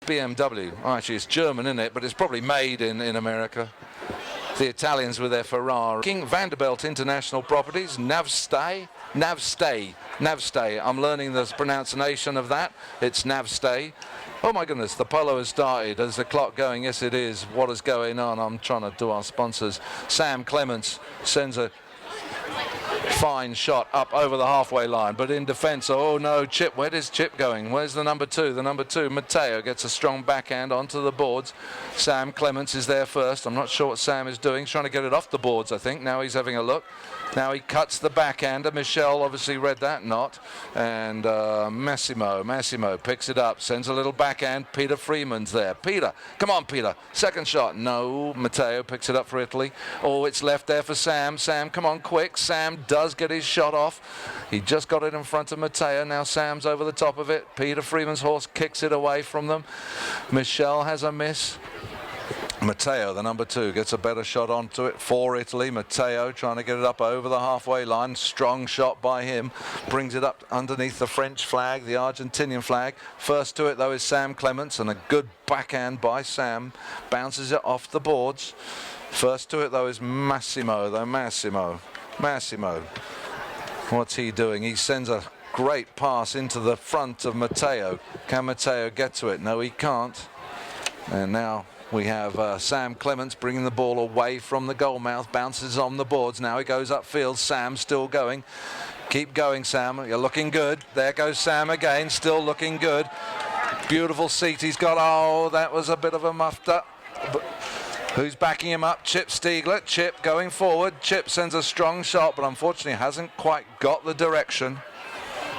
BMW. Oh, actually, it's German, isn't it? But it's probably made in America. The Italians with their Ferrari. King Vanderbilt International Properties, Navstay. I'm learning the pronunciation of that. It's Navstay. Oh my goodness, the Polo has started. Is the clock going? Yes, it is. What is going on? I'm trying to do our sponsors. Sam Clements sends a fine shot up over the halfway line, but in defense, oh no, Chip, where is Chip going? Where's the number two? The number two, Matteo, gets a strong backhand onto the boards. Sam Clements is there first. I'm not sure what Sam is doing. He's trying to get it off the boards, I think. Now he's having a look. Now he cuts the backhander. Michel obviously read that not. And Massimo picks it up, sends a little backhand. Peter Freeman's there. Peter, come on, Peter. Second shot. No, Matteo picks it up for Italy. Oh, it's left there for Sam. Sam, come on, quick. Sam does get his shot off. He just got it in front of Matteo. Now Sam's over the top of it. Peter Freeman's horse kicks it away from them. Michel has a miss. Matteo, the number two, gets a better shot onto it for Italy. Matteo trying to get it up over the halfway line. Strong shot by him. Brings it up underneath the French flag, the Argentinian flag. First to it, though, is Sam Clements, and a good backhand by Sam. Bounces it off the boards. First to it, though, is Massimo, Massimo. What's he doing? He sends a great pass into the front of Matteo. Can Matteo get to it? No, he can't. And now we have Sam Clements bringing the ball away from the goal mouth, bounces on the boards. Now he goes upfield. Sam still going. Keep going, Sam. You're looking good. There goes Sam again, still looking good. Beautiful seat he's got. Oh, that was a bit of a muffed up. But who's backing him up? Chip Stiegler. Chip going forward. Chip sends a strong shot, but unfortunately hasn't quite got the direction.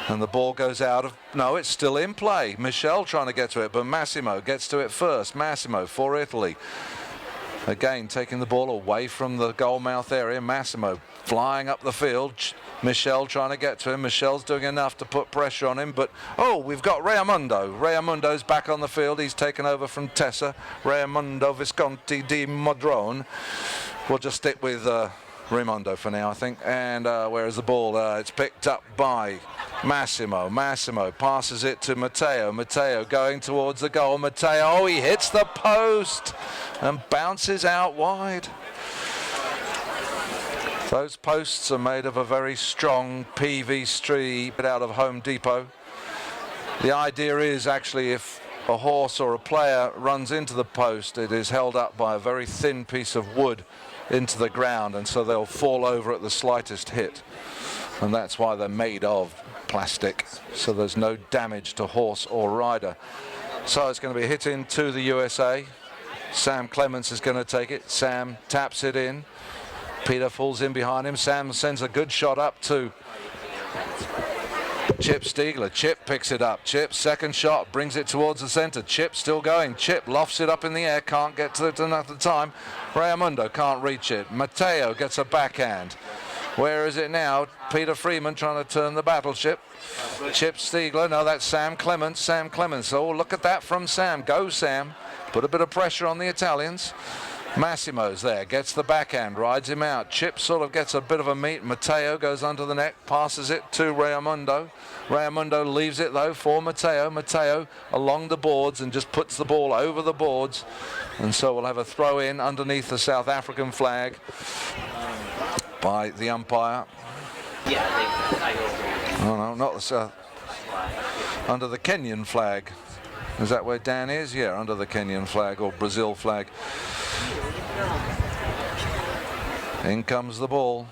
And the ball goes out of... No, it's still in play. Michel trying to get to it, but Massimo gets to it first. Massimo for Italy. Again, taking the ball away from the goal mouth area. Massimo flying up the field. Michel trying to get to him. Michel's doing enough to put pressure on him, but... Oh, we've got Raimondo. Raimondo's back on the field. He's taken over from Tessa. Raimondo Visconti di Modrone. We'll just stick with... Raimondo for now, I think. And where is the ball? It's picked up by Massimo. Massimo passes it to Matteo. Matteo going towards the goal. Matteo, oh, he hits the post and bounces out wide. Those posts are made of a very strong PVC out of Home Depot. The idea is actually if a horse or a player runs into the post, it is held up by a very thin piece of wood into the ground, and so they'll fall over at the slightest hit, and that's why they're made of plastic, so there's no damage to horse or rider. So it's going to be hit into the USA. Sam Clements is going to take it. Sam taps it in. Peter falls in behind him. Sam sends a good shot up to Chip Stiegler. Chip picks it up. Chip, second shot, brings it towards the center. Chip still going. Chip lofts it up in the air, can't get to it enough at the time. Raimondo can't reach it. Matteo gets a backhand. Where is it now? Peter Freeman trying to turn the battleship. Chip Stiegler, no, that's Sam Clements. Sam Clements, oh, look at that from Sam. Go, Sam. Put a bit of pressure on the Italians. Massimo's there, gets the backhand, rides him out. Chip sort of gets a bit of a meet. Matteo goes under the neck, passes it to Raimondo. Raimondo leaves it though for Matteo. Matteo along the boards and just puts the ball over the boards. And so we'll have a throw in underneath the South African flag by the umpire. Oh no, not the South. Under the Kenyan flag. Is that where Dan is? Yeah, under the Kenyan flag or Brazil flag. In comes the ball.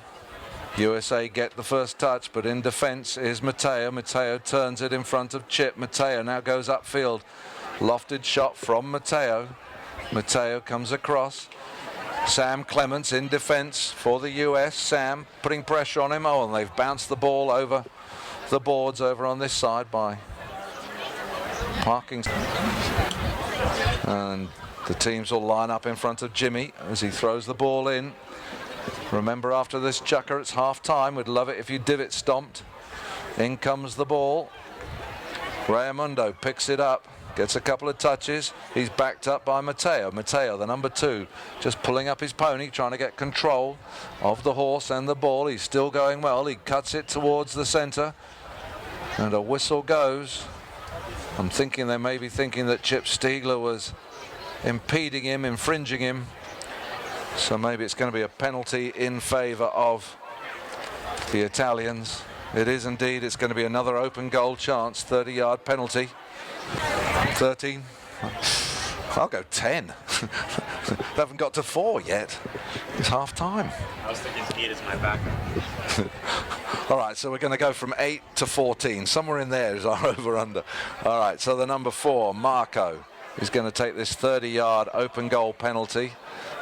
USA get the first touch, but in defense is Matteo. Matteo turns it in front of Chip. Matteo now goes upfield. Lofted shot from Matteo. Matteo comes across. Sam Clements in defense for the US. Sam putting pressure on him. Oh, and they've bounced the ball over the boards over on this side by Parkington. And the teams will line up in front of Jimmy as he throws the ball in. Remember, after this chucker, it's half time. We'd love it if you divot stomped. In comes the ball. Raimondo picks it up, gets a couple of touches. He's backed up by Matteo. Matteo, the number two, just pulling up his pony, trying to get control of the horse and the ball. He's still going well. He cuts it towards the center, and a whistle goes. I'm thinking they may be thinking that Chip Stiegler was impeding him, infringing him. So maybe it's going to be a penalty in favour of the Italians. It is indeed. It's going to be another open goal chance. 30-yard penalty. 13. I'll go 10. They haven't got to 4 yet. It's half time. I was thinking 8 is my backup. All right, so we're going to go from 8 to 14. Somewhere in there is our over-under. All right, so the number 4, Marco, is going to take this 30-yard open goal penalty.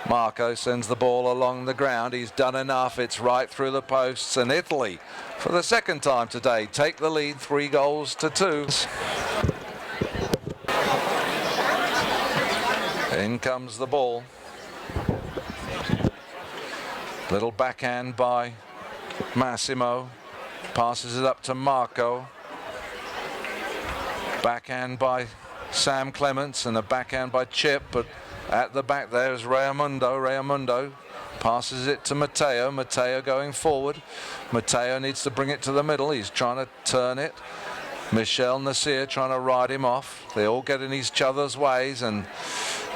Marco sends the ball along the ground. He's done enough. It's right through the posts. And Italy, for the second time today, take the lead 3 goals to 2. In comes the ball. Little backhand by Massimo. Passes it up to Marco. Backhand by Sam Clements and a backhand by Chip, but at the back there is Raimondo. Raimondo passes it to Matteo. Matteo going forward. Matteo needs to bring it to the middle. He's trying to turn it. Michel Nasir trying to ride him off. They all get in each other's ways, and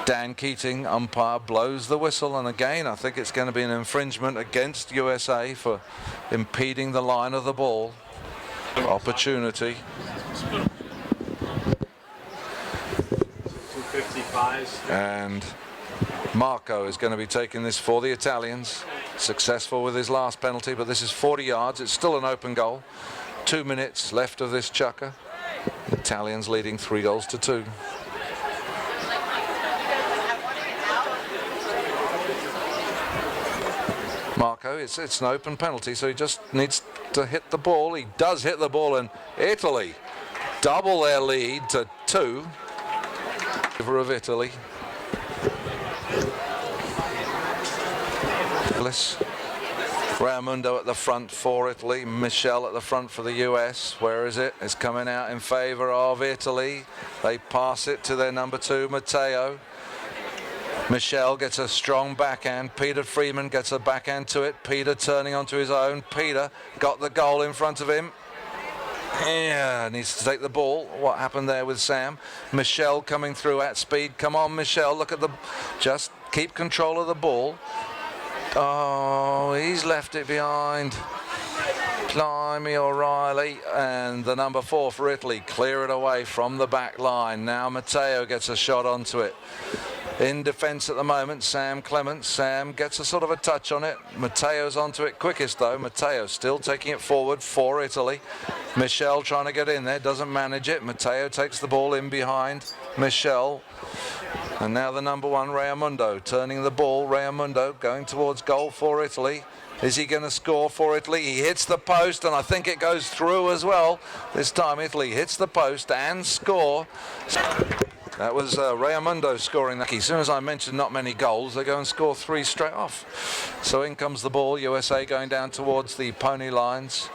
Dan Keating, umpire, blows the whistle. And again, I think it's going to be an infringement against USA for impeding the line of the ball. Opportunity. 255. And Marco is going to be taking this for the Italians. Successful with his last penalty, but this is 40 yards. It's still an open goal. 2 minutes left of this chukker. Italians leading 3 goals to 2. Marco, it's an open penalty, so he just needs to hit the ball. He does hit the ball, and Italy double their lead to 2 in favor of Italy. Raimondo at the front for Italy. Michel at the front for the US. Where is it? It's coming out in favour of Italy. They pass it to their number 2, Matteo. Michel gets a strong backhand. Peter Freeman gets a backhand to it. Peter turning onto his own. Peter got the goal in front of him. Yeah, needs to take the ball. What happened there with Sam? Michel coming through at speed. Come on, Michel. Look at the... Just keep control of the ball. Oh, he's left it behind. Blimey, O'Reilly. And the number 4 for Italy. Clear it away from the back line. Now Matteo gets a shot onto it. In defence at the moment, Sam Clements. Sam gets a sort of a touch on it. Matteo's onto it quickest though. Matteo still taking it forward for Italy. Michel trying to get in there, doesn't manage it. Matteo takes the ball in behind Michel. And now the number 1, Raimondo, turning the ball. Raimondo going towards goal for Italy. Is he going to score for Italy? He hits the post, and I think it goes through as well. This time Italy hits the post and score. That was Raimondo scoring that. As soon as I mentioned not many goals, they go and score 3 straight off. So in comes the ball. USA going down towards the pony lines.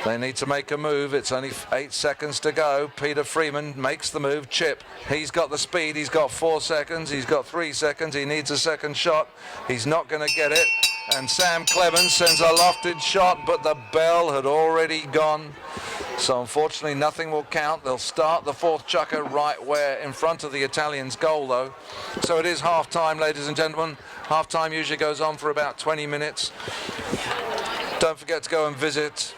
They need to make a move. It's only 8 seconds to go. Peter Freeman makes the move. Chip, he's got the speed. He's got 4 seconds. He's got 3 seconds. He needs a second shot. He's not going to get it. And Sam Clemens sends a lofted shot, but the bell had already gone. So unfortunately nothing will count. They'll start the 4th chukker right where in front of the Italians' goal though. So it is half time, ladies and gentlemen. Half time usually goes on for about 20 minutes. Don't forget to go and visit